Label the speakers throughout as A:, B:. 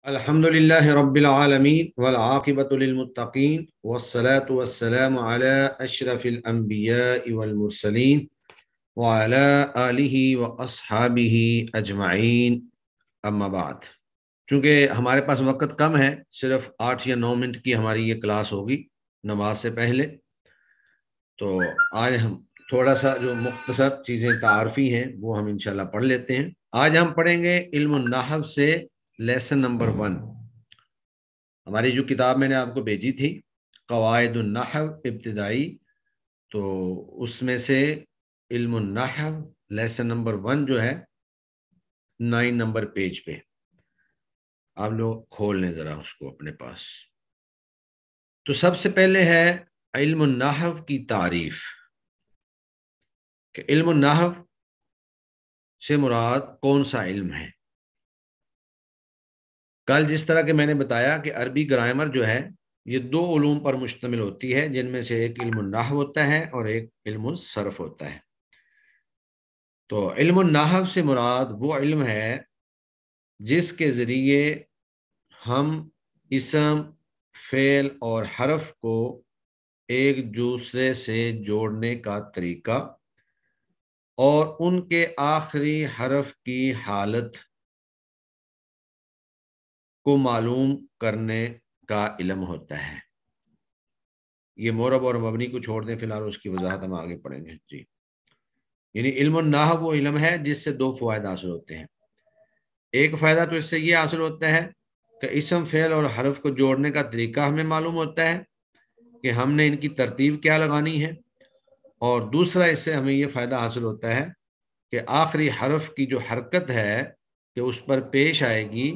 A: الحمدللہ رب العالمین والعاقبۃ للمتقین والصلاة والسلام علی اشرف الانبیاء والمرسلین وعلی آلہ واصحابہ اجمعین، اما بعد۔ چونکہ ہمارے پاس وقت کم ہے، صرف 8 یا 9 منٹ کی ہماری یہ کلاس ہوگی نماز سے پہلے، تو آج ہم تھوڑا سا جو مختصر چیزیں تعارفی ہیں وہ ہم انشاءاللہ پڑھ لیتے ہیں۔ آج ہم پڑھیں گے علم النحو سے لیسن نمبر 1۔ ہماری جو کتاب میں نے آپ کو بھیجی تھی قواعد النحو ابتدائی، تو اس میں سے علم النحو لیسن نمبر 1 جو ہے 9 نمبر پیج پہ، آپ لوگ کھول لیں ذرا اس کو اپنے پاس۔ تو سب سے پہلے ہے علم النحو کی تعریف، کہ علم النحو سے مراد کون سا علم ہے۔ کل جس طرح کہ میں نے بتایا کہ عربی گرامر جو ہے یہ 2 علوم پر مشتمل ہوتی ہے، جن میں سے ایک علم النحو ہوتا ہے اور ایک علم الصرف ہوتا ہے۔ تو علم النحو سے مراد وہ علم ہے جس کے ذریعے ہم اسم، فعل اور حرف کو ایک دوسرے سے جوڑنے کا طریقہ اور ان کے آخری حرف کی حالت کو معلوم کرنے کا علم ہوتا ہے۔ یہ مورب اور مبنی کو چھوڑ دیں فی الحال، اس کی وضاحت ہم آگے پڑھیں گے۔ جی، یعنی علم النحو وہ علم ہے جس سے 2 فوائد حاصل ہوتے ہیں۔ ایک فائدہ تو اس سے یہ حاصل ہوتا ہے کہ اسم، فعل اور حرف کو جوڑنے کا طریقہ ہمیں معلوم ہوتا ہے کہ ہم نے ان کی ترتیب کیا لگانی ہے، اور دوسرا اس سے ہمیں یہ فائدہ حاصل ہوتا ہے کہ آخری حرف کی جو حرکت ہے کہ اس پر پیش آئے گی،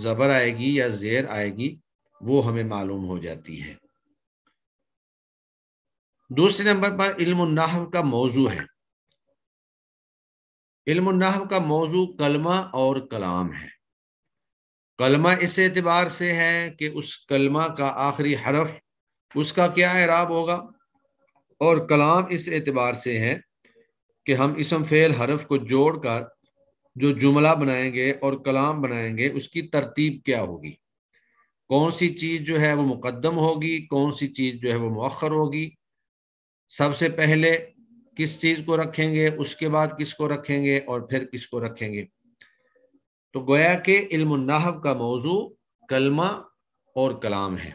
A: زبر آئے گی یا زیر آئے گی، وہ ہمیں معلوم ہو جاتی ہے۔ دوسرے نمبر پر علم النحو کا موضوع ہے۔ علم النحو کا موضوع کلمہ اور کلام ہے۔ کلمہ اس اعتبار سے ہے کہ اس کلمہ کا آخری حرف اس کا کیا اعراب ہوگا، اور کلام اس اعتبار سے ہے کہ ہم اسم، فعل، حرف کو جوڑ کر جو جملہ بنائیں گے اور کلام بنائیں گے اس کی ترتیب کیا ہوگی، کون سی چیز جو ہے وہ مقدم ہوگی، کون سی چیز جو ہے وہ مؤخر ہوگی، سب سے پہلے کس چیز کو رکھیں گے، اس کے بعد کس کو رکھیں گے، اور پھر کس کو رکھیں گے۔ تو گویا کہ علم النحو کا موضوع کلمہ اور کلام ہے۔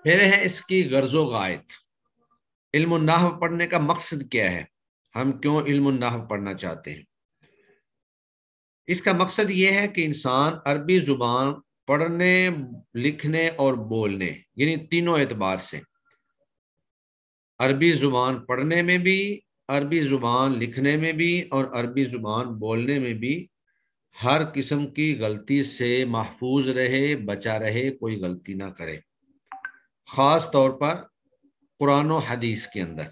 A: پھر ہے اس کی غرض و غایت۔ علم النحو پڑھنے کا مقصد کیا ہے، ہم کیوں علم النحو پڑھنا چاہتے ہیں۔ اس کا مقصد یہ ہے کہ انسان عربی زبان پڑھنے، لکھنے اور بولنے، یعنی تینوں اعتبار سے، عربی زبان پڑھنے میں بھی، عربی زبان لکھنے میں بھی اور عربی زبان بولنے میں بھی ہر قسم کی غلطی سے محفوظ رہے، بچا رہے، کوئی غلطی نہ کرے، خاص طور پر قرآن و حدیث کے اندر۔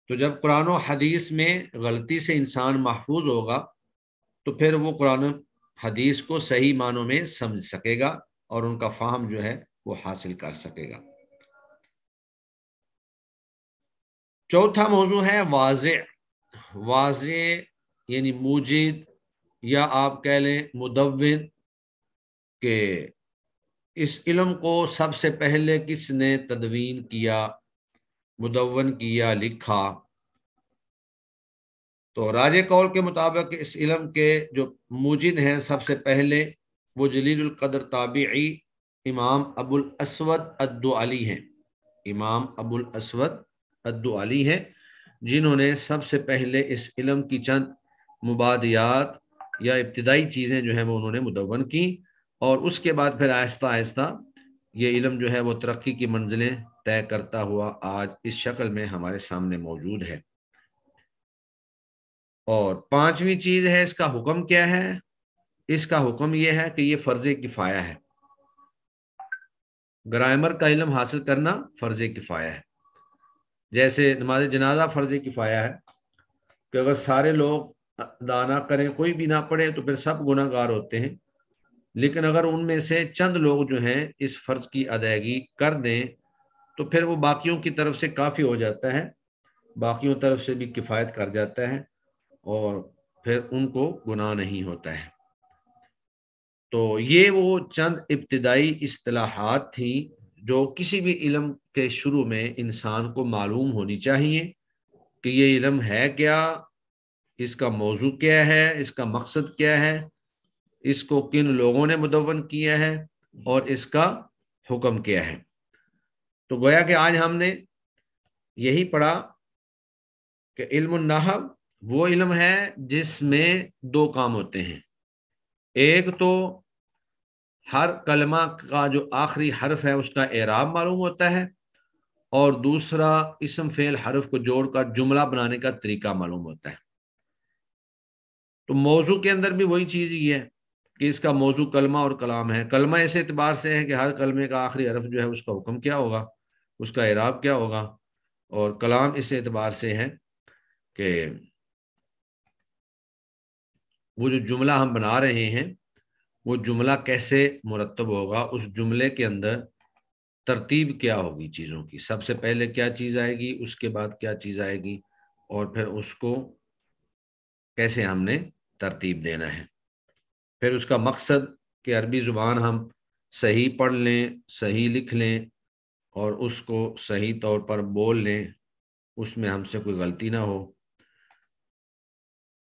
A: تو جب قرآن و حدیث میں غلطی سے انسان محفوظ ہوگا تو پھر وہ قرآن و حدیث کو صحیح معنوں میں سمجھ سکے گا اور ان کا فہم جو ہے وہ حاصل کر سکے گا۔ چوتھا موضوع ہے واضح۔ واضح یعنی موجد، یا آپ کہہ لیں مدون، کہ اس علم کو سب سے پہلے کس نے تدوین کیا، مدون کیا، لکھا۔ تو راج قول کے مطابق اس علم کے جو موجد ہیں سب سے پہلے وہ جلیل القدر تابعی امام ابو الاسود الدؤلی ہیں۔ امام ابو الاسود الدؤلی ہیں جنہوں نے سب سے پہلے اس علم کی چند مبادیات یا ابتدائی چیزیں جو ہیں وہ انہوں نے مدون کی، اور اس کے بعد پھر آہستہ آہستہ یہ علم جو ہے وہ ترقی کی منزلیں طے کرتا ہوا آج اس شکل میں ہمارے سامنے موجود ہے۔ اور پانچویں چیز ہے اس کا حکم کیا ہے۔ اس کا حکم یہ ہے کہ یہ فرض کفایہ ہے۔ گرامر کا علم حاصل کرنا فرض کفایہ ہے۔ جیسے نماز جنازہ فرض کفایہ ہے کہ اگر سارے لوگ ادا نہ کریں، کوئی بھی نہ پڑھے، تو پھر سب گناہ گار ہوتے ہیں، لیکن اگر ان میں سے چند لوگ جو ہیں اس فرض کی ادائیگی کر دیں تو پھر وہ باقیوں کی طرف سے کافی ہو جاتا ہے، باقیوں طرف سے بھی کفایت کر جاتا ہے، اور پھر ان کو گناہ نہیں ہوتا ہے۔ تو یہ وہ چند ابتدائی اصطلاحات تھیں جو کسی بھی علم کے شروع میں انسان کو معلوم ہونی چاہیے کہ یہ علم ہے کیا، اس کا موضوع کیا ہے، اس کا مقصد کیا ہے، اس کو کن لوگوں نے مدون کیا ہے، اور اس کا حکم کیا ہے۔ تو گویا کہ آج ہم نے یہی پڑھا کہ علم النحو وہ علم ہے جس میں دو کام ہوتے ہیں، ایک تو ہر کلمہ کا جو آخری حرف ہے اس کا اعراب معلوم ہوتا ہے، اور دوسرا اسم فعل حرف کو جوڑ کر جملہ بنانے کا طریقہ معلوم ہوتا ہے۔ تو موضوع کے اندر بھی وہی چیز ہی ہے کہ اس کا موضوع کلمہ اور کلام ہے۔ کلمہ اس اعتبار سے ہے کہ ہر کلمے کا آخری حرف جو ہے اس کا حکم کیا ہوگا، اس کا اعراب کیا ہوگا، اور کلام اس اعتبار سے ہے کہ وہ جو جملہ ہم بنا رہے ہیں وہ جملہ کیسے مرتب ہوگا، اس جملے کے اندر ترتیب کیا ہوگی چیزوں کی، سب سے پہلے کیا چیز آئے گی، اس کے بعد کیا چیز آئے گی، اور پھر اس کو کیسے ہم نے ترتیب دینا ہے۔ پھر اس کا مقصد کہ عربی زبان ہم صحیح پڑھ لیں، صحیح لکھ لیں، اور اس کو صحیح طور پر بول لیں، اس میں ہم سے کوئی غلطی نہ ہو۔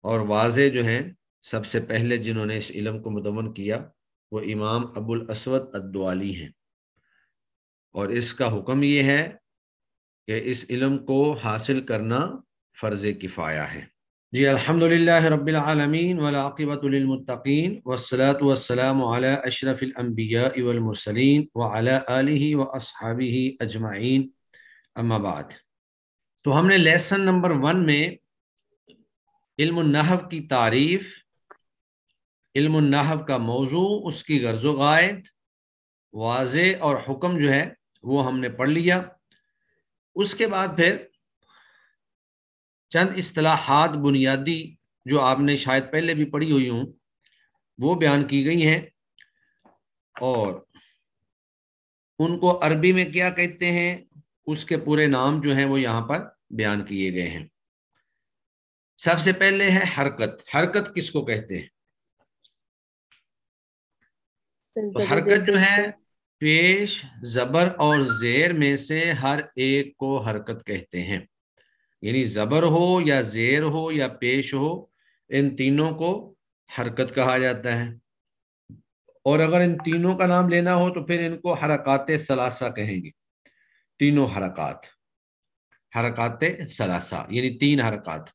A: اور واضح جو ہیں سب سے پہلے جنہوں نے اس علم کو مدون کیا وہ امام ابو الاسود الدوالی ہیں، اور اس کا حکم یہ ہے کہ اس علم کو حاصل کرنا فرض کفایہ ہے۔ جی الحمدللہ رب العالمین والعاقبۃ للمتقین والصلاة والسلام علی اشرف الانبیاء والمرسلین وعلی آلہ واصحابہ اجمعین، اما بعد۔ تو ہم نے لیسن نمبر 1 میں علم النحو کی تعریف، علم النحو کا موضوع، اس کی غرض و غائد، واضح اور حکم جو ہے وہ ہم نے پڑھ لیا۔ اس کے بعد پھر چند اصطلاحات بنیادی جو آپ نے شاید پہلے بھی پڑھی ہوئی ہوں وہ بیان کی گئی ہیں، اور ان کو عربی میں کیا کہتے ہیں اس کے پورے نام جو ہیں وہ یہاں پر بیان کیے گئے ہیں۔ سب سے پہلے ہے حرکت۔ حرکت کس کو کہتے ہیں؟ تو حرکت جو ہے پیش، زبر اور زیر میں سے ہر ایک کو حرکت کہتے ہیں، یعنی زبر ہو یا زیر ہو یا پیش ہو، ان تینوں کو حرکت کہا جاتا ہے۔ اور اگر ان تینوں کا نام لینا ہو تو پھر ان کو حرکات ثلاثہ کہیں گے، تینوں حرکات، حرکات ثلاثہ یعنی 3 حرکات۔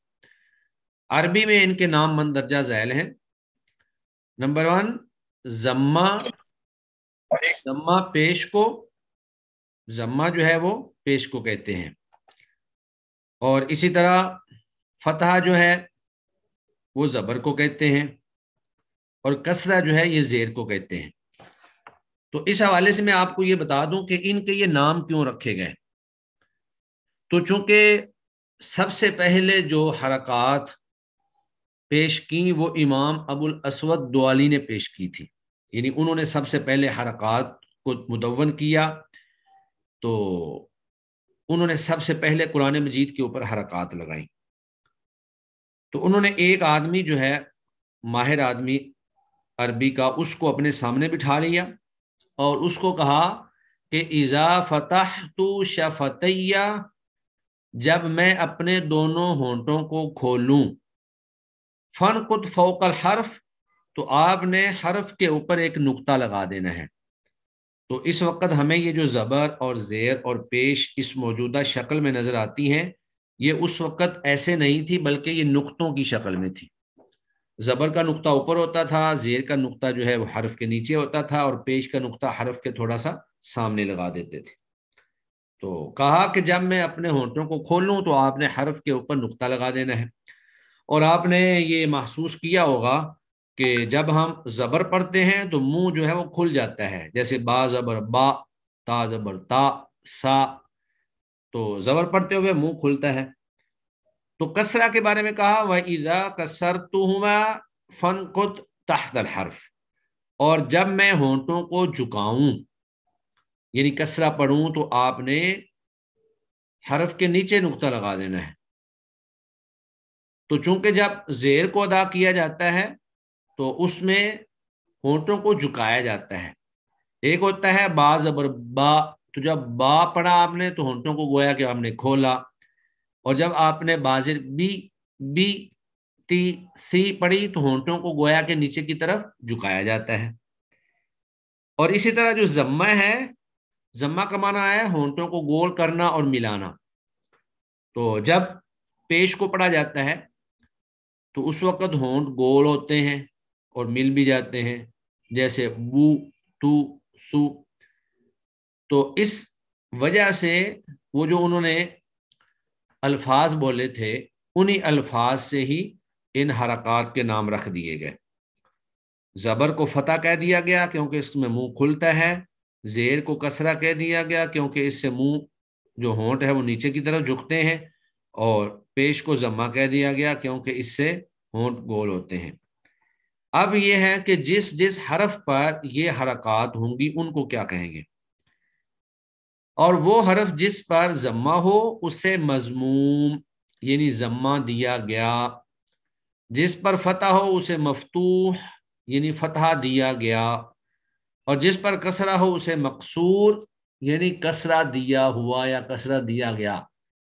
A: عربی میں ان کے نام مندرجہ ذیل ہیں۔ نمبر 1 ضمہ، ضمہ پیش کو، ضمہ جو ہے وہ پیش کو کہتے ہیں، اور اسی طرح فتحہ جو ہے وہ زبر کو کہتے ہیں، اور کسرہ جو ہے یہ زیر کو کہتے ہیں۔ تو اس حوالے سے میں آپ کو یہ بتا دوں کہ ان کے یہ نام کیوں رکھے گئے۔ تو چونکہ سب سے پہلے جو حرکات پیش کی وہ امام ابو الاسود دوالی نے پیش کی تھی، یعنی انہوں نے سب سے پہلے حرکات کو مدون کیا، تو انہوں نے سب سے پہلے قرآن مجید کے اوپر حرکات لگائیں۔ تو انہوں نے ایک آدمی جو ہے ماہر آدمی عربی کا، اس کو اپنے سامنے بٹھا لیا اور اس کو کہا کہ اذا فتحت شفتیہ، جب میں اپنے دونوں ہونٹوں کو کھولوں، فنقط فوق الحرف، تو آپ نے حرف کے اوپر ایک نقطہ لگا دینا ہے۔ تو اس وقت ہمیں یہ جو زبر اور زیر اور پیش اس موجودہ شکل میں نظر آتی ہیں، یہ اس وقت ایسے نہیں تھی بلکہ یہ نقطوں کی شکل میں تھی۔ زبر کا نقطہ اوپر ہوتا تھا، زیر کا نقطہ جو ہے وہ حرف کے نیچے ہوتا تھا، اور پیش کا نقطہ حرف کے تھوڑا سا سامنے لگا دیتے تھے۔ تو کہا کہ جب میں اپنے ہونٹوں کو کھولوں تو آپ نے حرف کے اوپر نقطہ لگا دینا ہے۔ اور آپ نے یہ محسوس کیا ہوگا کہ جب ہم زبر پڑھتے ہیں تو منہ جو ہے وہ کھل جاتا ہے، جیسے با زبر با، تا زبر تا، سا، تو زبر پڑھتے ہوئے منہ کھلتا ہے۔ تو کسرہ کے بارے میں کہا وَإِذَا كَسَرْتُهُمَا فَانْقُضْ تَحْتَ الْحَرْفِ، اور جب میں ہونٹوں کو جھکاؤں یعنی کسرہ پڑھوں تو آپ نے حرف کے نیچے نقطہ لگا دینا ہے۔ تو چونکہ جب زیر کو ادا کیا جاتا ہے تو اس میں ہونٹوں کو جھکایا جاتا ہے. ایک ہوتا ہے با زبر با، تو جب با پڑھا آپ نے تو ہونٹوں کو گویا کہ آپ نے کھولا، اور جب آپ نے بازر بی تی سی پڑھی تو ہونٹوں کو گویا کہ نیچے کی طرف جھکایا جاتا ہے. اور اسی طرح جو ضمہ ہے، ضمہ کا معنی ہے ہونٹوں کو گول کرنا اور ملانا. تو جب پیش کو پڑھا جاتا ہے تو اس وقت ہونٹ گول ہوتے ہیں اور مل بھی جاتے ہیں، جیسے بو تو سو. تو اس وجہ سے وہ جو انہوں نے الفاظ بولے تھے انہی الفاظ سے ہی ان حرکات کے نام رکھ دیے گئے. زبر کو فتح کہہ دیا گیا کیونکہ اس میں منہ کھلتا ہے، زیر کو کسرہ کہہ دیا گیا کیونکہ اس سے منہ جو ہونٹ ہے وہ نیچے کی طرف جھکتے ہیں، اور پیش کو ضمہ کہہ دیا گیا کیونکہ اس سے ہونٹ گول ہوتے ہیں. اب یہ ہے کہ جس جس حرف پر یہ حرکات ہوں گی ان کو کیا کہیں گے، اور وہ حرف جس پر ضمہ ہو اسے مضموم یعنی ضمہ دیا گیا، جس پر فتح ہو اسے مفتوح یعنی فتحہ دیا گیا، اور جس پر کسرہ ہو اسے مقصور یعنی کسرہ دیا ہوا یا کسرہ دیا گیا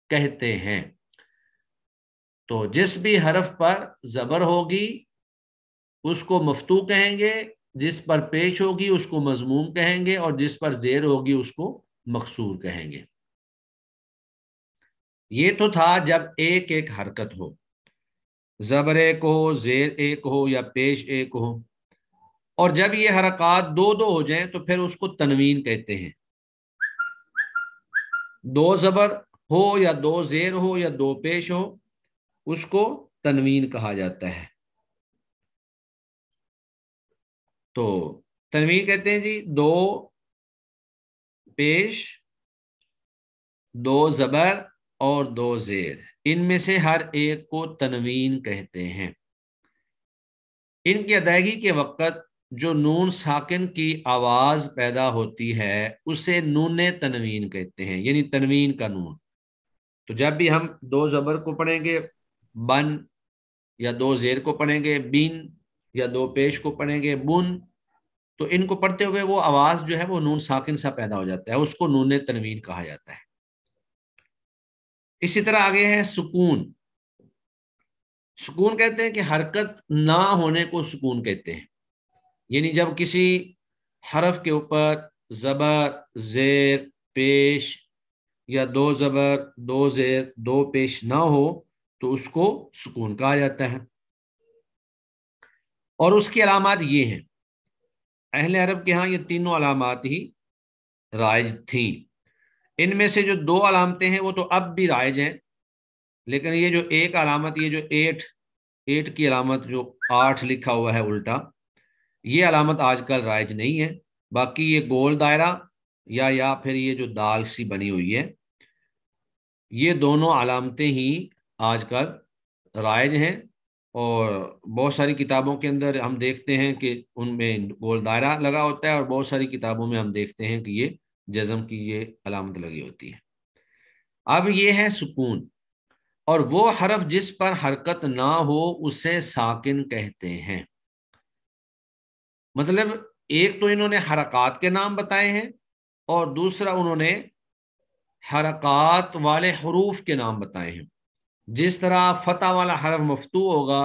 A: کہتے ہیں. تو جس بھی حرف پر زبر ہوگی اس کو مفتوح کہیں گے، جس پر پیش ہوگی اس کو مضموم کہیں گے، اور جس پر زیر ہوگی اس کو مقصور کہیں گے. یہ تو تھا جب ایک ایک حرکت ہو، زبر ایک ہو، زیر ایک ہو یا پیش ایک ہو. اور جب یہ حرکات دو دو ہو جائیں تو پھر اس کو تنوین کہتے ہیں. دو زبر ہو یا دو زیر ہو یا دو پیش ہو اس کو تنوین کہا جاتا ہے. تو تنوین کہتے ہیں جی دو پیش، دو زبر اور دو زیر، ان میں سے ہر ایک کو تنوین کہتے ہیں. ان کی ادائیگی کے وقت جو نون ساکن کی آواز پیدا ہوتی ہے اسے نون تنوین کہتے ہیں، یعنی تنوین کا نون. تو جب بھی ہم دو زبر کو پڑھیں گے بن، یا دو زیر کو پڑھیں گے بین، یا دو پیش کو پڑھیں گے بن، تو ان کو پڑھتے ہوئے وہ آواز جو ہے وہ نون ساکن سا پیدا ہو جاتا ہے، اس کو نون تنوین کہا جاتا ہے. اسی طرح آگے ہے سکون. سکون کہتے ہیں کہ حرکت نہ ہونے کو سکون کہتے ہیں، یعنی جب کسی حرف کے اوپر زبر، زیر، پیش یا دو زبر، دو زیر، دو پیش نہ ہو تو اس کو سکون کہا جاتا ہے. اور اس کی علامات یہ ہیں، اہل عرب کے ہاں یہ تینوں علامات ہی رائج تھیں. ان میں سے جو دو علامتیں ہیں وہ تو اب بھی رائج ہیں، لیکن یہ جو ایک علامت، یہ جو ایٹ کی علامت جو 8 لکھا ہوا ہے الٹا، یہ علامت آج کل رائج نہیں ہے. باقی یہ گول دائرہ یا پھر یہ جو دال سی بنی ہوئی ہے، یہ دونوں علامتیں ہی آج کل رائج ہیں. اور بہت ساری کتابوں کے اندر ہم دیکھتے ہیں کہ ان میں گول دائرہ لگا ہوتا ہے، اور بہت ساری کتابوں میں ہم دیکھتے ہیں کہ یہ جزم کی یہ علامت لگی ہوتی ہے. اب یہ ہے سکون، اور وہ حرف جس پر حرکت نہ ہو اسے ساکن کہتے ہیں. مطلب ایک تو انہوں نے حرکات کے نام بتائے ہیں، اور دوسرا انہوں نے حرکات والے حروف کے نام بتائے ہیں. جس طرح فتح والا حرف مفتوح ہوگا،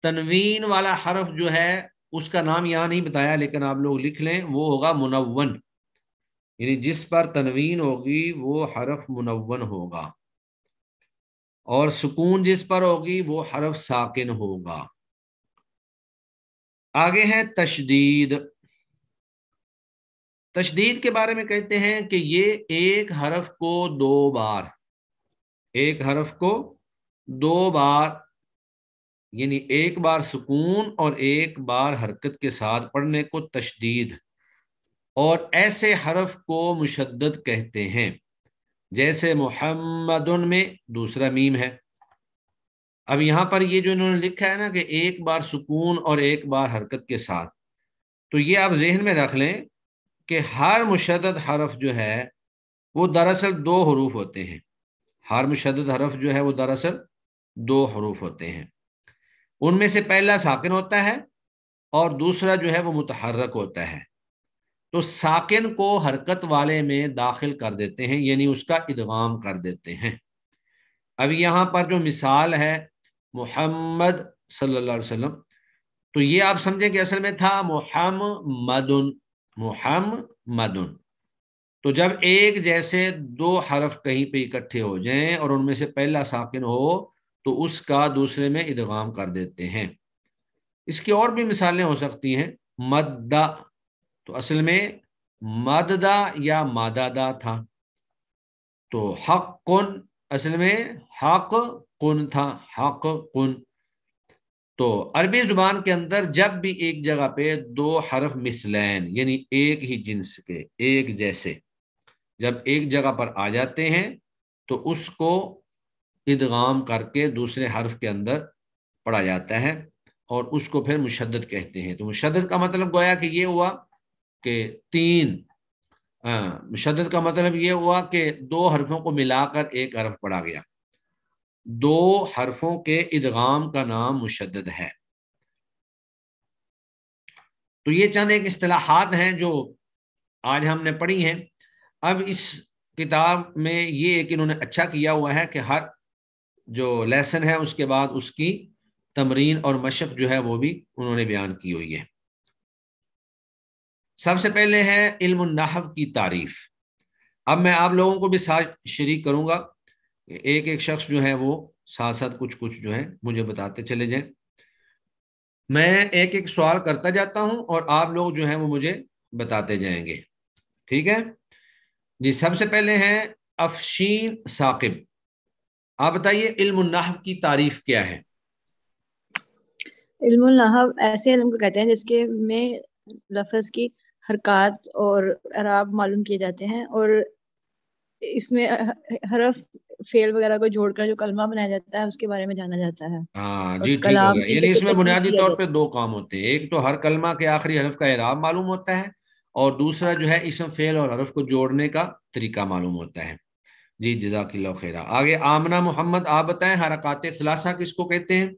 A: تنوین والا حرف جو ہے اس کا نام یہاں نہیں بتایا لیکن آپ لوگ لکھ لیں، وہ ہوگا منون، یعنی جس پر تنوین ہوگی وہ حرف منون ہوگا، اور سکون جس پر ہوگی وہ حرف ساکن ہوگا. آگے ہے تشدید. تشدید کے بارے میں کہتے ہیں کہ یہ ایک حرف کو دو بار یعنی ایک بار سکون اور ایک بار حرکت کے ساتھ پڑھنے کو تشدید، اور ایسے حرف کو مشدد کہتے ہیں، جیسے محمد میں دوسرا میم ہے. اب یہاں پر یہ جو انہوں نے لکھا ہے نا کہ ایک بار سکون اور ایک بار حرکت کے ساتھ، تو یہ آپ ذہن میں رکھ لیں کہ ہر مشدد حرف جو ہے وہ دراصل دو حروف ہوتے ہیں. ہر مشدد حرف جو ہے وہ دراصل دو حروف ہوتے ہیں، ان میں سے پہلا ساکن ہوتا ہے اور دوسرا جو ہے وہ متحرک ہوتا ہے. تو ساکن کو حرکت والے میں داخل کر دیتے ہیں، یعنی اس کا ادغام کر دیتے ہیں. اب یہاں پر جو مثال ہے محمد صلی اللہ علیہ وسلم، تو یہ آپ سمجھیں کہ اصل میں تھا محمد، محمد. تو جب ایک جیسے دو حرف کہیں پہ اکٹھے ہو جائیں اور ان میں سے پہلا ساکن ہو تو اس کا دوسرے میں ادغام کر دیتے ہیں. اس کی اور بھی مثالیں ہو سکتی ہیں. مدہ، تو اصل میں مددہ یا مادادہ تھا، تو حق کن اصل میں حق کن تھا، حق کن. تو عربی زبان کے اندر جب بھی ایک جگہ پہ دو حرف مثلین یعنی ایک ہی جنس کے، ایک جیسے، جب ایک جگہ پر آ جاتے ہیں تو اس کو ادغام کر کے دوسرے حرف کے اندر پڑھا جاتا ہے اور اس کو پھر مشدد کہتے ہیں. تو مشدد کا مطلب گویا کہ یہ ہوا کہ تین، مشدد کا مطلب یہ ہوا کہ دو حرفوں کو ملا کر ایک حرف پڑھا گیا. دو حرفوں کے ادغام کا نام مشدد ہے. تو یہ چند ایک اصطلاحات ہیں جو آج ہم نے پڑھی ہیں. اب اس کتاب میں یہ ایک انہوں نے اچھا کیا ہوا ہے کہ ہر جو لیسن ہے اس کے بعد اس کی تمرین اور مشق جو ہے وہ بھی انہوں نے بیان کی ہوئی ہے. سب سے پہلے ہے علم النحو کی تعریف. اب میں آپ لوگوں کو بھی ساتھ شریک کروں گا، ایک ایک شخص جو ہے وہ ساتھ ساتھ کچھ جو ہے مجھے بتاتے چلے جائیں. میں ایک ایک سوال کرتا جاتا ہوں اور آپ لوگ جو ہیں وہ مجھے بتاتے جائیں گے، ٹھیک ہے جی. سب سے پہلے ہیں افشین ثاقب. آپ بتائیے علم النحو کی تعریف کیا ہے؟
B: علم النحو ایسے علم کو کہتے ہیں جس کے میں لفظ کی حرکات اور اعراب معلوم کیے جاتے ہیں اور اس میں حرف فعل وغیرہ کو جوڑ کر جو کلمہ بنایا جاتا ہے اس کے بارے میں جانا جاتا ہے.
A: ہاں
B: اور
A: جی ٹھیک ہو
B: کلام
A: گیا.
B: علم
A: یعنی
B: کو
A: اس میں
B: تجوید
A: بنیادی
B: کیا
A: طور
B: جاتا
A: پہ دو کام ہوتے ہیں، ایک تو ہر کلمہ کے آخری حرف کا اعراب معلوم ہوتا ہے اور دوسرا جو ہے اسم فعل اور حرف کو جوڑنے کا طریقہ معلوم ہوتا ہے. جی جزاک اللہ خیر. آگے آمنہ محمد، آپ بتائیں حرکات ثلاثہ کس کو کہتے ہیں؟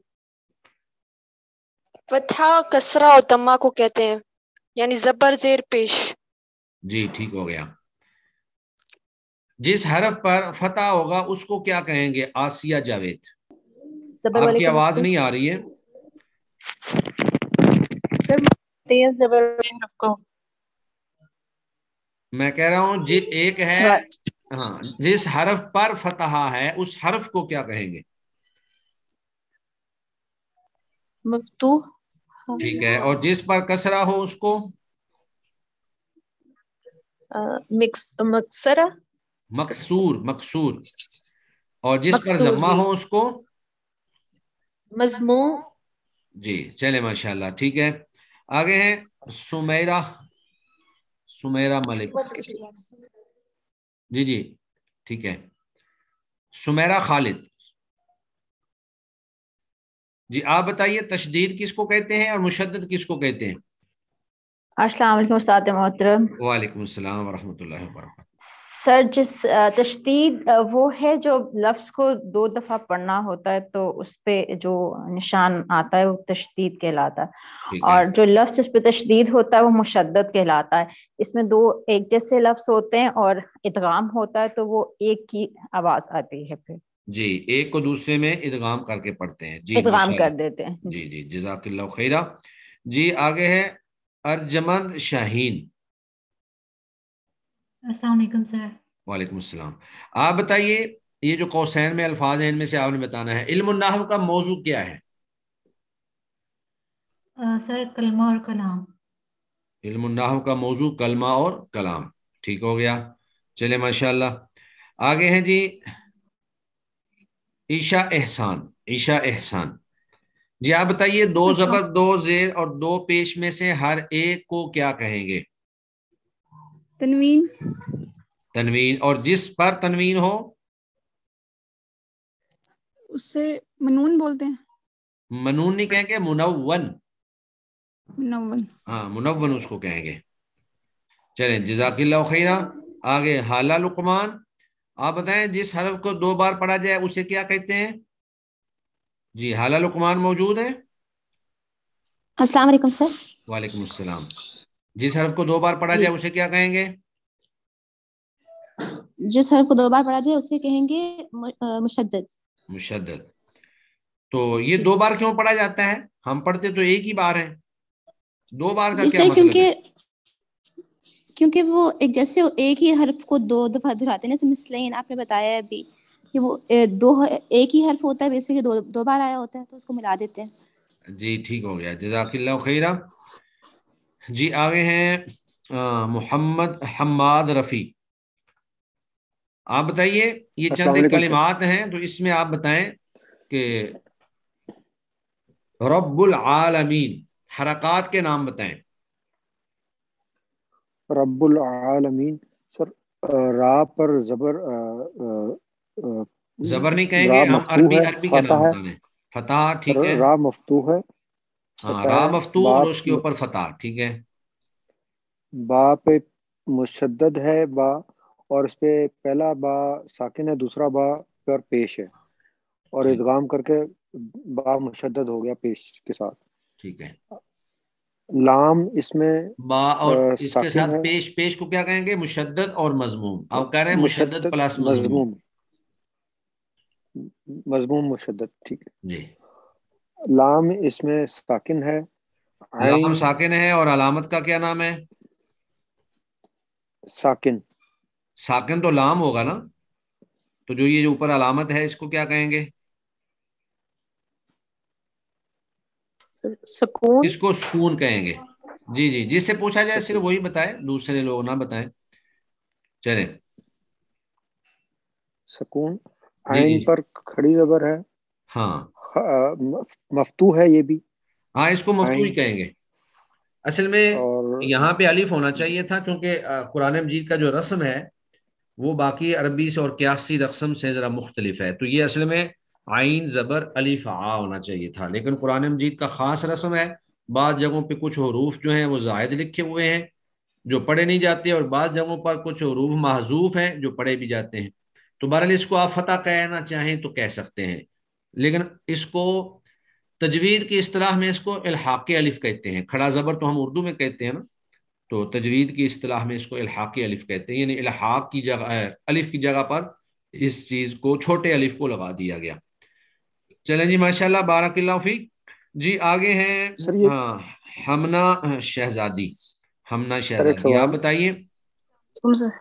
C: فتحہ، کسرہ اور دمہ کو کہتے ہیں، یعنی زبر زیر پیش.
A: جی ٹھیک ہو گیا. جس حرف پر فتح ہوگا اس کو کیا کہیں گے؟ آسیہ جاوید،
B: زبر
A: آپ
B: والے
A: کی
B: کو
A: آواز
B: مفتوح.
A: نہیں آ رہی ہے.
B: سر تیز زبر والے حرف کو
A: میں کہہ رہا ہوں جی ایک ہے، ہاں جس حرف پر فتح ہے اس حرف کو کیا کہیں گے؟
B: مفتوح.
A: ٹھیک ہے. اور جس پر کسرہ ہو اس کو؟
B: مکسرہ.
A: مکسور، مکسور. اور جس پر
B: مکسور
A: ضمہ
B: جی.
A: ہو اس کو؟
B: مضموم.
A: جی چلے ماشاء اللہ ٹھیک ہے. آگے ہیں سمیرہ، سمیرہ ملک. جی جی ٹھیک ہے. سمیرہ خالد، جی آپ بتائیے تشدید کس کو کہتے ہیں اور مشدد کس کو کہتے ہیں؟
D: السلام علیکم استاد محترم.
A: وعلیکم السلام ورحمۃ اللہ وبرکاتہ.
D: سر جس تشدید وہ ہے جو لفظ کو دو دفعہ پڑھنا ہوتا ہے تو اس پہ جو نشان آتا ہے وہ تشدید کہلاتا ہے، اور جو لفظ اس پہ تشدید ہوتا ہے وہ مشدد کہلاتا ہے. اس میں دو ایک جیسے لفظ ہوتے ہیں اور ادغام ہوتا ہے تو وہ ایک کی آواز آتی ہے، پھر
A: جی ایک کو دوسرے میں ادغام کر کے پڑھتے ہیں. جی
D: ادغام
A: ماشاء
D: کر
A: اللہ.
D: دیتے ہیں.
A: جی جی جزاک اللہ خیرہ. جی آگے ہے ارجمند شاہین.
E: السلام علیکم سر.
A: وعلیکم السلام. آپ بتائیے یہ جو قوسین میں الفاظ ہیں ان میں سے آپ نے بتانا ہے علم النحو کا موضوع کیا ہے؟
E: سر کلمہ اور کلام.
A: علم النحو کا موضوع کلمہ اور کلام. ٹھیک ہو گیا. چلے ماشاء اللہ. آگے ہیں جی عیشا احسان. عیشا احسان جی آپ بتائیے دو زبر، دو زیر اور دو پیش میں سے ہر ایک کو کیا کہیں گے؟
F: تنوین.
A: تنوین. اور جس پر تنوین ہو
F: اس سے منون بولتے ہیں.
A: منون نہیں کہیں گے، منون.
F: منون.
A: ہاں منون اس کو کہیں گے. چلیں جزاک اللہ خیرہ. آگے حالہ لقمان، آپ بتائیں جس حرف کو دو بار پڑھا جائے اسے کیا کہتے ہیں؟ جی حالہ لقمان موجود ہے؟
G: السلام علیکم سر.
A: وعلیکم السلام. جس حرف کو 2 بار پڑھا
G: جی
A: جائے اسے کیا کہیں گے؟
G: جس حرف کو 2 بار پڑھا جائے اسے کہیں گے مشدد.
A: مشدد. تو یہ
G: جی
A: 2 بار کیوں پڑھا جاتا ہے؟ ہم پڑھتے تو ایک ہی بار ہے، 2 بار کا
G: اس
A: کیا
G: لیے
A: مطلب ہے؟
G: کیونکہ وہ ایک جیسے ایک ہی حرف کو 2 دفعہ دہراتے ہیں، جیسے مثلین آپ نے بتایا ابھی کہ وہ ایک ہی حرف ہوتا ہے، اس لیے 2 بار آیا ہوتا ہے تو اس کو ملا دیتے ہیں.
A: جی ٹھیک ہو گیا، جزاک اللہ خیرہ. جی آگے ہیں محمد حماد رفیع. آپ بتائیے، یہ چند
H: السلام علیکم سر.
A: کلمات ہیں تو اس میں آپ بتائیں کہ رب العالمین حرکات کے نام بتائیں.
H: رب العالمین سر، را پر زبر
A: زبر نہیں کہیں گے
H: را
A: ہم،
H: مفتوح ہے،
A: عربی کے نام
H: فتح ہے.
A: بتانے. فتح ٹھیک ہے.
H: را مفتوح ہے،
A: ہاں
H: فتح
A: را
H: ہے.
A: مفتوح اور اس کے اوپر فتح، ٹھیک ہے.
H: با پہ مشدد ہے با، اور اس پہ پہلا با ساکن ہے، دوسرا با پر پیش ہے، اور
A: ٹھیک
H: ادغام کر کے با مشدد ہو گیا پیش کے ساتھ.
A: ٹھیک ہے.
H: لام اس میں
A: با اور اس کے
H: ساکن
A: ساتھ
H: ہے،
A: پیش کو کیا کہیں گے؟ مشدد اور مضموم. آپ کہہ رہے ہیں مشدد
H: مشدد
A: پلس مضموم.
H: مضموم، مضموم مشدد، ٹھیک ہے.
A: جی
H: لام اس میں ساکن ہے،
A: لام
H: عین
A: ساکن ہے، اور علامت کا کیا نام ہے؟
H: ساکن.
A: ساکن تو لام ہوگا نا، تو جو یہ جو اوپر علامت ہے اس کو کیا کہیں گے؟
B: سکون.
A: اس کو سکون کہیں گے. جی جی، جس سے پوچھا جائے صرف وہی بتائے، دوسرے لوگ نہ بتائیں. چلیں.
H: سکون،
A: جی
H: عین
A: جی
H: پر کھڑی زبر ہے،
A: ہاں
H: مفتوح ہے یہ بھی،
A: ہاں، اس کو مفتوح ہی
H: عین.
A: کہیں گے. اصل میں
H: اور
A: یہاں پہ الف ہونا چاہیے تھا، کیونکہ قرآن مجید کا جو رسم ہے وہ باقی عربی سے اور قیاسی رسم سے ذرا مختلف ہے. تو یہ اصل میں عین زبر الف آ ہونا چاہیے تھا، لیکن قرآن مجید کا خاص رسم ہے. بعض جگہوں پہ کچھ حروف جو ہیں وہ زائد لکھے ہوئے ہیں جو پڑھے نہیں جاتے، اور بعض جگہوں پر کچھ حروف محذوف ہیں جو پڑھے بھی جاتے ہیں. تو بہرحال اس کو آپ فتح کہنا چاہیں تو کہہ سکتے ہیں، لیکن اس کو تجوید کی اصطلاح میں اس کو الحاقی الف کہتے ہیں. کھڑا زبر تو ہم اردو میں کہتے ہیں نا، تو تجوید کی اصطلاح میں اس کو الحاقی الف کہتے ہیں، یعنی الحاق کی جگہ الف کی جگہ پر اس چیز کو چھوٹے الف کو لگا دیا گیا. چلیں جی، ماشاءاللہ، بارک اللہ فیک. جی آگے ہیں
H: سر یہ
A: ہمنا شہزادی. ہمنا
H: سر ایک
A: شہزادی، آپ
H: سوال.
A: بتائیے.
B: سر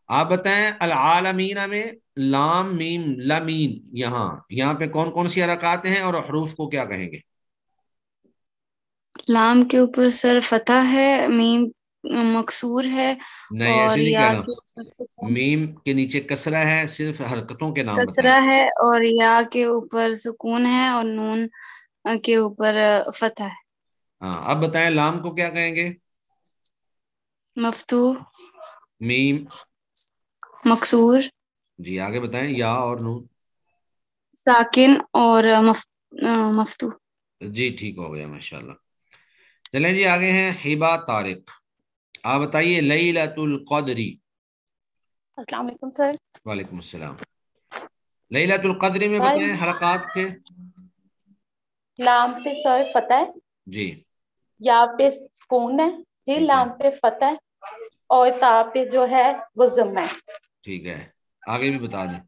A: آپ بتائیں العالمین میں لام میم لمین، یہاں پہ کون کون سی حرکات ہیں اور حروف کو کیا کہیں گے؟
I: لام کے اوپر سر فتح ہے، میم مکسور ہے،
A: نہیں،
I: اور
A: ایسے نہیں
I: یا
A: کہنا.
I: کے اوپر
A: میم کے نیچے کسرہ ہے، صرف حرکتوں کے نام بتائیں.
I: کسرہ ہے، اور یا کے اوپر سکون ہے، اور نون کے اوپر فتح ہے.
A: ہاں، اب بتائیں لام کو کیا کہیں گے؟
I: مفتوح،
A: میم.
I: مکسور،
A: جی آگے بتائیں یا اور نون.
I: ساکن، اور مفتوح.
A: جی ٹھیک ہو گیا، ماشاءاللہ. چلیں جی آگے ہیں ہبا طارق. آپ بتائیے لیلۃ القدری.
C: السلام علیکم سر.
A: وعلیکم السلام. لیلۃ القدری میں
C: سر
A: بتائیں حرکات کے.
C: لام پہ سر فتح ہے،
A: جی
C: یا پہ سکون ہے، پھر
A: ٹھیک ہے،
C: لام پہ فتح ہے، اور تا پہ جو ہے وہ ضمہ ہے.
A: ٹھیک ہے، آگے بھی بتا دیں.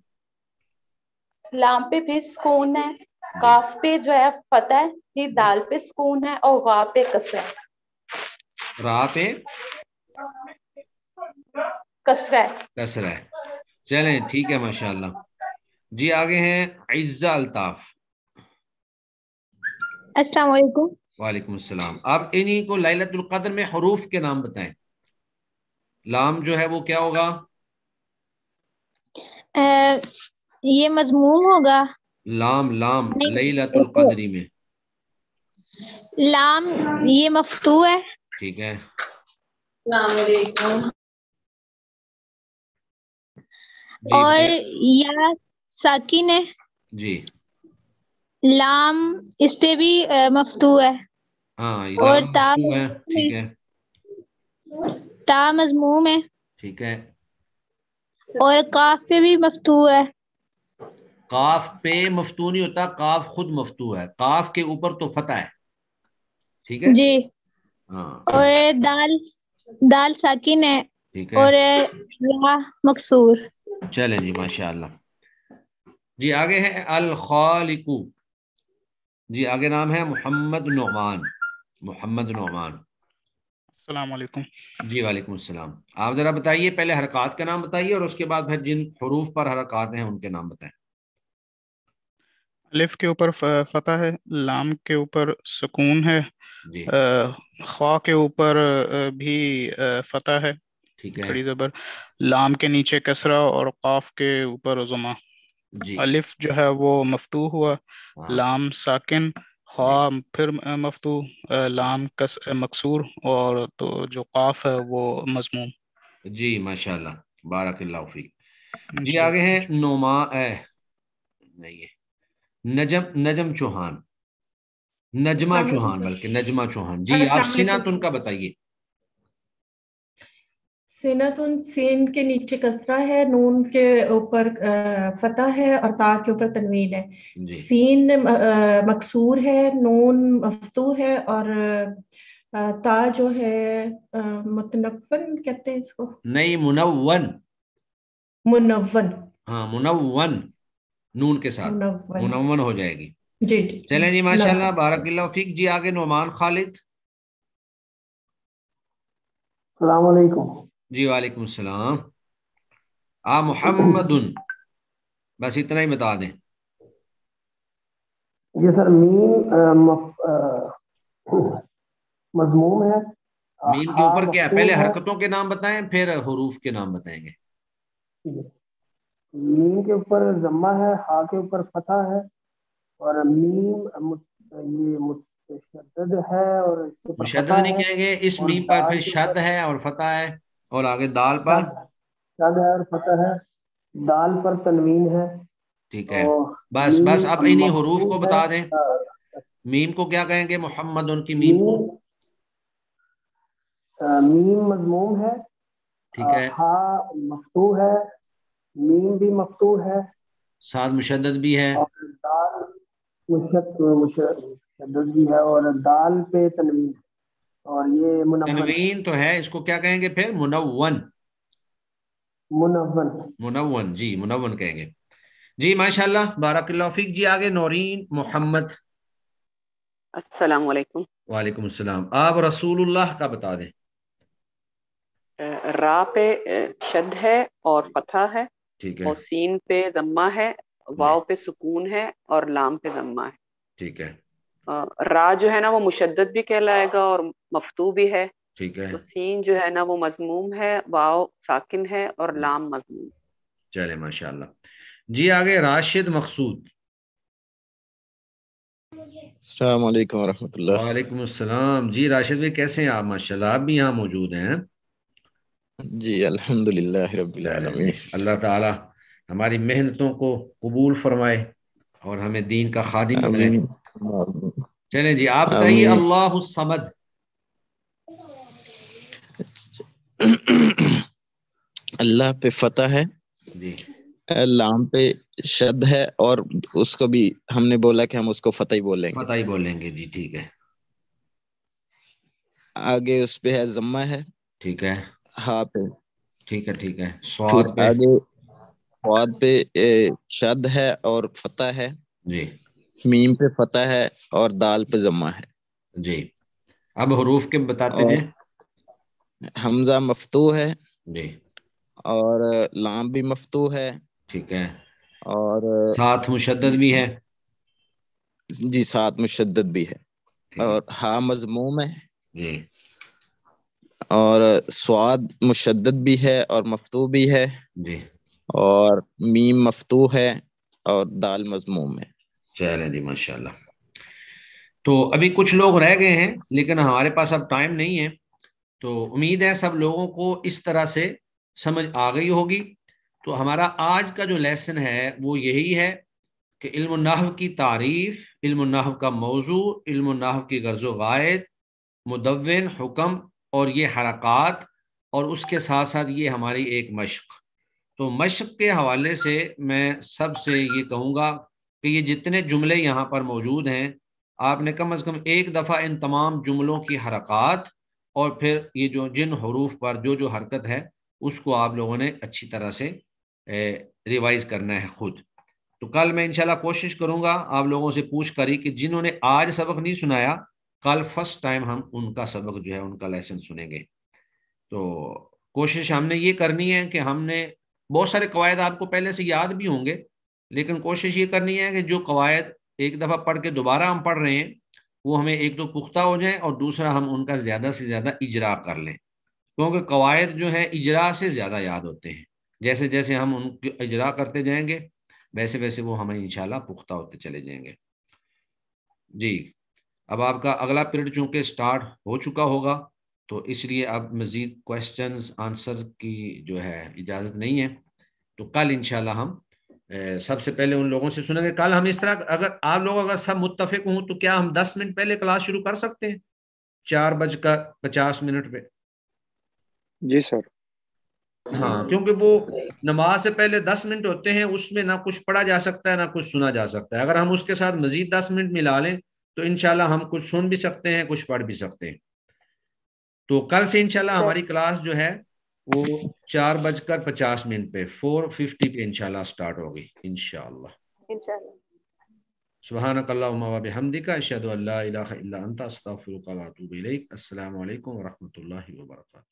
C: لام پہ پھر سکون ہے،
A: جی
C: کاف پہ جو ہے فتح ہے، پھر
A: جی.
C: دال پہ سکون ہے، اور غا پہ کسرہ ہے.
A: را پہ
C: کسرہ ہے.
A: کسرہ ہے. چلیں ٹھیک ہے، ماشاءاللہ. جی آگے ہیں عزہ الطاف.
B: السلام علیکم.
A: وعلیکم السلام. آپ انہی کو لیلۃ القدر میں حروف کے نام بتائیں. لام جو ہے وہ کیا ہوگا؟
B: یہ مضموم ہوگا.
A: لام لیلۃ
B: نہیں،
A: القدری میں.
B: لام یہ مفتوح ہے.
A: ٹھیک ہے.
B: السلام علیکم.
A: جی
B: اور
A: بتائیں.
B: یا ساکن ہے.
A: جی
B: لام اس پہ بھی مفتوح ہے.
A: ہاں،
B: اور
A: لام مفتوح ہے، ٹھیک ہے.
B: تا مضموم ہے،
A: ٹھیک ہے.
B: اور کاف پہ بھی مفتوح ہے.
A: قاف پہ مفتو نہیں ہوتا، قاف خود مفتو ہے، قاف کے اوپر تو فتح ہے، ٹھیک ہے
B: جی،
A: ہاں
B: اور دال دال ساکن ہے،
A: ٹھیک ہے،
B: اور یا مکسور.
A: چلیں جی ماشاء اللہ. جی آگے ہے الخالق. جی آگے نام ہے محمد نعمان. محمد نعمان.
J: السلام علیکم.
A: جی وعلیکم السلام. آپ ذرا بتائیے پہلے حرکات کا نام بتائیے اور اس کے بعد پھر جن حروف پر حرکات ہیں ان کے نام بتائیں.
J: الف کے اوپر فتح ہے، لام کے اوپر سکون ہے،
A: جی
J: خا کے اوپر بھی فتح ہے،
A: ٹھیک ہے
J: کھڑی زبر، لام کے نیچے کسرہ اور قاف کے اوپر ضمہ.
A: جی
J: الف جو ہے وہ مفتوح ہوا،
A: ہاں
J: لام ساکن، خا پھر مفتوح، لام مکسور، اور تو جو قاف ہے وہ مضموم.
A: جی ماشاء اللہ بارک اللہ فیک. جی آگے ہیں نہیں ہے نجم چوہان، نجمہ
K: السلام علیکم
A: چوہان،
K: سر.
A: بلکہ نجمہ چوہان. جی آپ
K: السلام
A: سینہ
K: علیکم.
A: تن کا بتائیے.
K: سینتن سین کے نیچے کسرہ ہے، نون کے اوپر فتح ہے اور تا کے اوپر تنوین ہے.
A: جی
K: سین مکسور ہے، نون مفتوح ہے، اور تا جو ہے متنون کہتے ہیں اس کو،
A: نہیں منون.
K: منون.
A: ہاں منون نون کے ساتھ
K: منون.
A: منون ہو جائے گی.
K: جی جی
A: چلیں جی ماشاء اللہ بارک اللہ فیک. جی آگے نعمان خالد.
L: السلام علیکم.
A: جی وعلیکم السلام. محمد، بس اتنا ہی بتا دیں.
L: جی سر میم مضموم ہے.
A: میم کے اوپر کیا ہے؟ پہلے حرکتوں کے نام بتائیں پھر حروف کے نام بتائیں گے.
L: میم کے اوپر ضمہ ہے، ہا کے اوپر فتح ہے، اور میم یہ مشدد ہے اور اس کے اوپر
A: مشدد
L: فتح
A: نہیں
L: ہے،
A: کہیں گے، اس
L: اور
A: میم پر
L: دال
A: پھر
L: کے
A: شد
L: اوپر
A: ہے اور فتح ہے، اور آگے دال پر
L: شد ہے اور فتح ہے، دال پر تنوین ہے.
A: ٹھیک ہے بس
L: میم
A: بس اب انہی حروف
L: مخصوص
A: کو
L: ہے.
A: بتا دیں. میم کو کیا کہیں گے؟ محمد ان کی میم کو.
L: میم مضموم ہے،
A: ٹھیک ہے،
L: ہا مفتوح ہے، میم بھی مفتوح ہے،
A: ساتھ مشدد بھی ہے،
L: اور دال مشدد بھی ہے، اور دال پہ تنوین ہے، اور یہ منون.
A: تنوین تو ہے، اس کو کیا کہیں گے پھر؟ منون.
L: منون.
A: منون جی منون کہیں گے. جی ماشاء اللہ بارک اللہ فیک. جی آگے نورین محمد.
M: السلام علیکم.
A: وعلیکم السلام. آپ رسول اللہ کا بتا دیں.
M: را پہ شد ہے اور فتح ہے،
A: ٹھیک ہے
M: اور سین پہ ضمہ ہے، واو پہ سکون ہے، اور لام پہ ضمہ ہے.
A: ٹھیک ہے
M: را جو ہے نا وہ مشدد بھی کہلائے گا اور مفتوح بھی ہے.
A: ٹھیک ہے.
M: تو سین جو ہے نا وہ مضموم ہے، واو ساکن ہے، اور لام مضموم.
A: چلے ماشاء اللہ. جی آگے راشد مقصود.
N: السلام علیکم ورحمۃ اللہ.
A: وعلیکم السلام. جی راشد بھائی کیسے ہیں آپ؟ ماشاءاللہ آپ بھی یہاں موجود ہیں.
N: جی الحمدللہ رب العالمین.
A: اللہ تعالی ہماری محنتوں کو قبول فرمائے اور ہمیں دین کا خادم بنائے.
N: آمین.
A: چلیں جی آپ بتائیے
N: آمین.
A: اللہ الصمد.
N: اللہ پہ فتح ہے،
A: جی
N: لام پہ شد ہے، اور اس کو بھی ہم نے بولا کہ ہم اس کو فتح ہی بولیں گے.
A: فتح ہی بولیں گے جی ٹھیک ہے.
N: آگے اس پہ ہے ضمہ ہے،
A: ٹھیک ہے
N: ہا پہ.
A: ٹھیک ہے ٹھیک ہے.
N: پھر
A: سواد پہ
N: آگے فواد پہ شد ہے اور فتح ہے،
A: جی
N: میم پہ فتح ہے اور دال پہ ضمہ ہے.
A: جی اب حروف کے بتاتے
N: اور
A: جائیں.
N: حمزہ مفتوح ہے،
A: جی
N: اور لام بھی مفتوح ہے،
A: ٹھیک ہے،
N: اور
A: ساتھ مشدد بھی ہے.
N: جی ساتھ مشدد بھی ہے، اور ہا مضموم ہے،
A: جی
N: اور سواد مشدد بھی ہے اور مفتوح بھی ہے،
A: جی
N: اور میم مفتوح ہے اور دال مضموم ہے.
A: چلیں جی ماشاء اللہ. تو ابھی کچھ لوگ رہ گئے ہیں لیکن ہمارے پاس اب ٹائم نہیں ہے، تو امید ہے سب لوگوں کو اس طرح سے سمجھ آ گئی ہوگی. تو ہمارا آج کا جو لیسن ہے وہ یہی ہے کہ علم النحو کی تعریف، علم النحو کا موضوع، علم النحو کی غرض و غائد، مدون، حکم اور یہ حرکات، اور اس کے ساتھ ساتھ یہ ہماری ایک مشق. تو تو مشق کے حوالے سے میں سب سے یہ کہوں گا کہ یہ جتنے جملے یہاں پر موجود ہیں آپ نے کم از کم ایک دفعہ ان تمام جملوں کی حرکات اور پھر یہ جو جن حروف پر جو حرکت ہے اس کو آپ لوگوں نے اچھی طرح سے ریوائز کرنا ہے خود. تو کل میں انشاءاللہ کوشش کروں گا آپ لوگوں سے پوچھ کر ہی کہ جنہوں نے آج سبق نہیں سنایا کل فرسٹ ٹائم ہم ان کا سبق جو ہے ان کا لیسن سنیں گے. تو کوشش ہم نے یہ کرنی ہے کہ ہم نے بہت سارے قواعد آپ کو پہلے سے یاد بھی ہوں گے لیکن کوشش یہ کرنی ہے کہ جو قواعد ایک دفعہ پڑھ کے دوبارہ ہم پڑھ رہے ہیں وہ ہمیں ایک تو پختہ ہو جائیں اور دوسرا ہم ان کا زیادہ سے زیادہ اجرا کر لیں کیونکہ قواعد جو ہیں اجرا سے زیادہ یاد ہوتے ہیں. جیسے جیسے ہم ان کی اجرا کرتے جائیں گے ویسے ویسے وہ ہمیں انشاءاللہ پختہ ہوتے چلے جائیں گے. جی اب آپ کا اگلا پیریڈ چونکہ سٹارٹ ہو چکا ہوگا تو اس لیے اب مزید کویسچنز آنسر کی جو ہے اجازت نہیں ہے. تو کل انشاءاللہ ہم سب سے پہلے ان لوگوں سے سنیں گے. کل ہم اس طرح اگر آپ لوگ اگر سب متفق ہوں تو کیا ہم 10 منٹ پہلے کلاس شروع کر سکتے ہیں 4:50 پہ؟
H: جی سر.
A: ہاں کیونکہ وہ نماز سے پہلے 10 منٹ ہوتے ہیں اس میں نہ کچھ پڑھا جا سکتا ہے نہ کچھ سنا جا سکتا ہے. اگر ہم اس کے ساتھ مزید 10 منٹ ملا لیں تو انشاءاللہ ہم کچھ سن بھی سکتے ہیں کچھ پڑھ بھی سکتے ہیں. تو کل سے انشاءاللہ ہماری کلاس جو ہے وہ 4:50 پہ 4:50 پہ انشاءاللہ سٹارٹ ہوگی انشاءاللہ. سبحانک اللہم و بحمدک اشہد ان لا الہ الا انت استغفرک و اتوب الیک. السلام علیکم ورحمۃ اللہ وبرکاتہ.